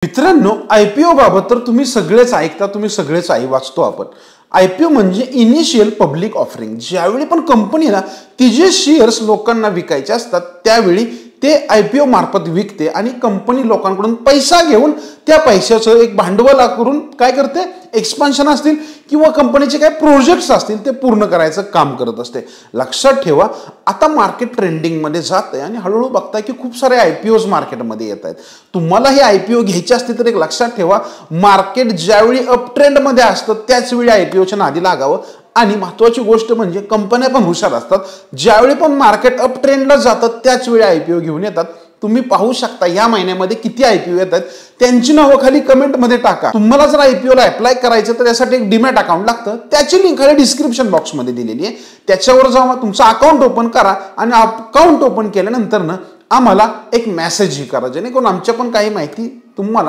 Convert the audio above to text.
मित्रांनो, आयपीओ बाबत तर तुम्ही सगळेच ऐकता, तुम्ही सगळेच वाचतो आपण। आयपीओ म्हणजे इनिशियल पब्लिक ऑफरिंग। ज्यावेळी पण कंपनीला तिचे शेअर्स लोकांना विकायचे असतात त्यावेळी ते आयपीओ मार्फत विकते आणि कंपनी लोकांकडून पैसा घेऊन त्या पैशाचं एक भांडवल करून काय करते, एक्सपान्शन असतील किंवा कंपनीचे काय प्रोजेक्ट्स असतील ते पूर्ण करायचं काम करत असते। लक्षात ठेवा, आता मार्केट ट्रेंडिंग मध्ये जात आहे आणि हळूहळू बघताय की खूप सारे आयपीओज मार्केटमध्ये येत आहेत। तुम्हाला हे आयपीओ घ्यायचे असतील तर एक लक्षात ठेवा, मार्केट ज्यावेळी अप ट्रेंड मध्ये असतं त्याच वेळी आयपीओच्या नादी लागावं। आणि महत्त्वाची गोष्ट म्हणजे कंपन्या पण हुशार असतात, ज्यावेळी पण मार्केट अप ट्रेंडला जातात त्याच वेळी आयपीओ घेऊन येतात। तुम्ही पाहू शकता या महिन्यामध्ये किती आयपीओ येतात, त्यांची नावं खाली कमेंट मध्ये टाका। तुम्हाला जर आयपीओ ला अप्लाय करायचं तर यासाठी एक डीमॅट अकाउंट लागतं, त्याची लिंक खाली डिस्क्रिप्शन बॉक्स मध्ये दिलेली आहे। त्याच्यावर जाऊन तुमचं अकाउंट ओपन करा आणि अकाउंट ओपन केल्यानंतर आम्हाला एक मेसेज ही करा, जेणेकरून आमच्या पण काही माहिती तुम्हाला